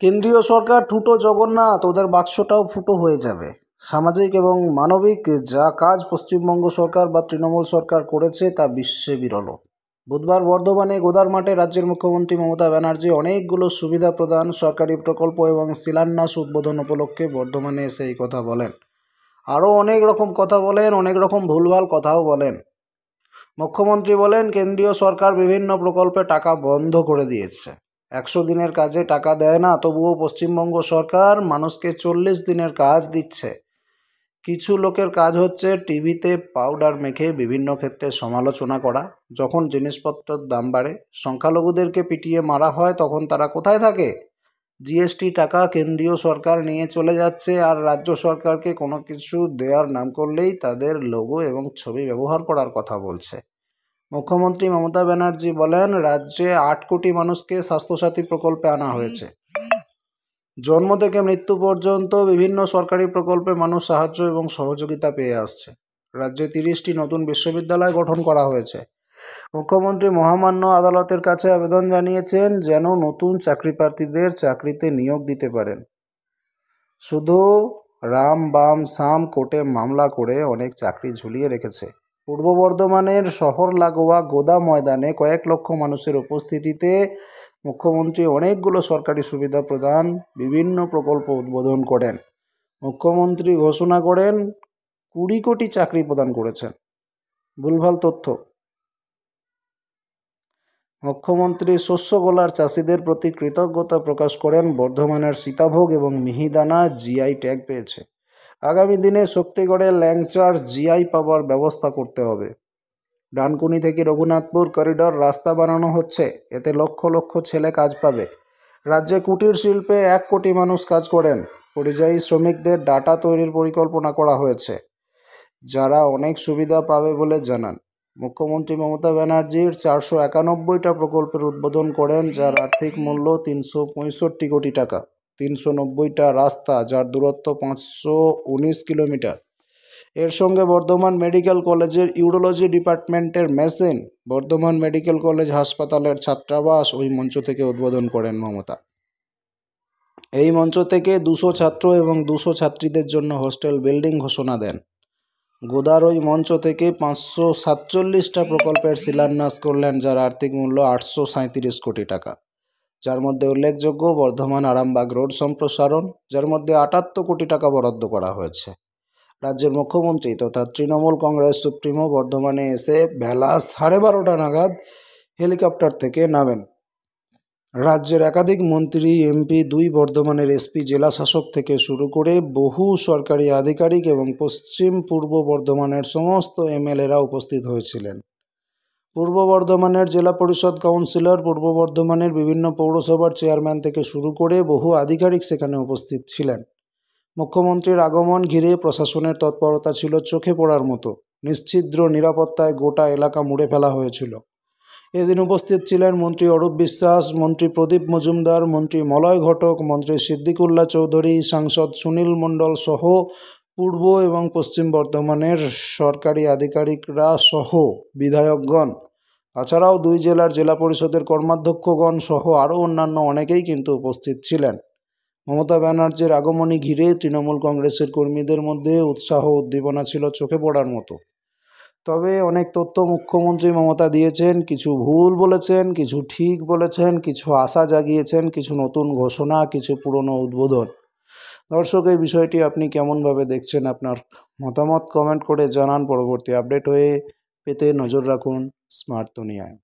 কেন্দ্রীয় সরকার ঠুটো জগন্নাথ, ওদের বাক্সটাও ফুটো হয়ে যাবে। সামাজিক এবং মানবিক যা কাজ পশ্চিমবঙ্গ সরকার বা তৃণমূল সরকার করেছে তা বিশ্বে বিরল। বুধবার বর্ধমানে গোদার মাঠে রাজ্যের মুখ্যমন্ত্রী মমতা ব্যানার্জি অনেকগুলো সুবিধা প্রদান, সরকারি প্রকল্প এবং শিলান্যাস উদ্বোধন উপলক্ষে বর্ধমানে এসে এই কথা বলেন। আরও অনেক রকম কথা বলেন, অনেক রকম ভুলভাল কথাও বলেন। মুখ্যমন্ত্রী বলেন কেন্দ্রীয় সরকার বিভিন্ন প্রকল্পে টাকা বন্ধ করে দিয়েছে। 100 দিনের কাজে টাকা দেয় না, তবুও পশ্চিমবঙ্গ সরকার মানুষকে 40 দিনের কাজ দিচ্ছে। কিছু লোকের কাজ হচ্ছে টিভিতে পাউডার মেখে বিভিন্ন ক্ষেত্রে সমালোচনা করা। যখন জিনিসপত্রের দাম বাড়ে, সংখ্যালঘুদেরকে পিটিয়ে মারা হয়, তখন তারা কোথায় থাকে? জিএসটি টাকা কেন্দ্রীয় সরকার নিয়ে চলে যাচ্ছে, আর রাজ্য সরকারকে কোনো কিছু দেওয়ার নাম করলেই তাদের লোগো এবং ছবি ব্যবহার করার কথা বলছে। মুখ্যমন্ত্রী মমতা ব্যানার্জি বলেন রাজ্যে 8 কোটি মানুষকে স্বাস্থ্যসাথী প্রকল্পে আনা হয়েছে। জন্ম থেকে মৃত্যু পর্যন্ত বিভিন্ন সরকারি প্রকল্পে মানুষ সাহায্য এবং সহযোগিতা পেয়ে আসছে। রাজ্যে 30টি নতুন বিশ্ববিদ্যালয় গঠন করা হয়েছে। মুখ্যমন্ত্রী মহামান্য আদালতের কাছে আবেদন জানিয়েছেন যেন নতুন চাকরি প্রার্থীদের চাকরিতে নিয়োগ দিতে পারেন। শুধু রাম বাম সাম কোর্টে মামলা করে অনেক চাকরি ঝুলিয়ে রেখেছে। পূর্ব বর্ধমানের শহর লাগোয়া গোদা ময়দানে কয়েক লক্ষ মানুষের উপস্থিতিতে মুখ্যমন্ত্রী অনেকগুলো সরকারি সুবিধা প্রদান, বিভিন্ন প্রকল্প উদ্বোধন করেন। মুখ্যমন্ত্রী ঘোষণা করেন 20 কোটি চাকরি প্রদান করেছেন। ভুলভাল তথ্য। মুখ্যমন্ত্রী শস্য গোলার চাষিদের প্রতি কৃতজ্ঞতা প্রকাশ করেন। বর্ধমানের সীতাভোগ এবং মিহিদানা জিআই ট্যাগ পেয়েছে। আগামী দিনে শক্তিগড়ের ল্যাংচার জিআই পাওয়ার ব্যবস্থা করতে হবে। ডানকুনি থেকে রঘুনাথপুর করিডর রাস্তা বানানো হচ্ছে, এতে লক্ষ লক্ষ ছেলে কাজ পাবে। রাজ্যে কুটির শিল্পে 1 কোটি মানুষ কাজ করেন। পরিযায়ী শ্রমিকদের ডাটা তৈরির পরিকল্পনা করা হয়েছে, যারা অনেক সুবিধা পাবে বলে জানান। মুখ্যমন্ত্রী মমতা ব্যানার্জির 491টা প্রকল্পের উদ্বোধন করেন, যার আর্থিক মূল্য 365 কোটি টাকা। 390টা রাস্তা, যার দূরত্ব 519 কিলোমিটার। এর সঙ্গে বর্ধমান মেডিকেল কলেজের ইউরোলজি ডিপার্টমেন্টের মেশিন, বর্ধমান মেডিকেল কলেজ হাসপাতালের ছাত্রাবাস ওই মঞ্চ থেকে উদ্বোধন করেন মমতা। এই মঞ্চ থেকে 200 ছাত্র এবং 200 ছাত্রীদের জন্য হোস্টেল বিল্ডিং ঘোষণা দেন। গোদার ওই মঞ্চ থেকে 547টা প্রকল্পের শিলান্যাস করলেন, যার আর্থিক মূল্য 837 কোটি টাকা। যার মধ্যে উল্লেখযোগ্য বর্ধমান আরামবাগ রোড সম্প্রসারণ, যার মধ্যে 78 কোটি টাকা বরাদ্দ করা হয়েছে। রাজ্যের মুখ্যমন্ত্রী তথা তৃণমূল কংগ্রেস সুপ্রিমো বর্ধমানে এসে বেলা 12:30 নাগাদ হেলিকপ্টার থেকে নামেন। রাজ্যের একাধিক মন্ত্রী, এমপি, 2 বর্ধমানের এসপি, জেলা শাসক থেকে শুরু করে বহু সরকারি আধিকারিক এবং পশ্চিম পূর্ব বর্ধমানের সমস্ত এমএলএরা উপস্থিত হয়েছিলেন। পূর্ব বর্ধমানের জেলা পরিষদ কাউন্সিলর, পূর্ব বর্ধমানের বিভিন্ন পৌরসভার চেয়ারম্যান থেকে শুরু করে বহু আধিকারিক সেখানে উপস্থিত ছিলেন। মুখ্যমন্ত্রীর আগমন ঘিরে প্রশাসনের তৎপরতা ছিল চোখে পড়ার মতো। নিশ্ছিদ্র নিরাপত্তায় গোটা এলাকা মুড়ে ফেলা হয়েছিল। এদিন উপস্থিত ছিলেন মন্ত্রী অরূপ বিশ্বাস, মন্ত্রী প্রদীপ মজুমদার, মন্ত্রী মলয় ঘটক, মন্ত্রী সিদ্দিকুল্লাহ চৌধুরী, সাংসদ সুনীল মণ্ডল সহ পূর্ব এবং পশ্চিম বর্ধমানের সরকারি আধিকারিকরা সহ বিধায়কগণ। তাছাড়াও 2 জেলার জেলা পরিষদের কর্মাধ্যক্ষগণ সহ আরও অন্যান্য অনেকেই কিন্তু উপস্থিত ছিলেন। মমতা ব্যানার্জির আগমনী ঘিরে তৃণমূল কংগ্রেসের কর্মীদের মধ্যে উৎসাহ উদ্দীপনা ছিল চোখে পড়ার মতো। তবে অনেক তথ্য মুখ্যমন্ত্রী মমতা দিয়েছেন, কিছু ভুল বলেছেন, কিছু ঠিক বলেছেন, কিছু আশা জাগিয়েছেন, কিছু নতুন ঘোষণা, কিছু পুরনো উদ্বোধন। দর্শক, এই বিষয়টি আপনি কেমনভাবে দেখছেন? আপনার মতামত কমেন্ট করে জানান। পরবর্তী আপডেট পেতে নজর রাখুন স্মার্ট দুনিয়ায়।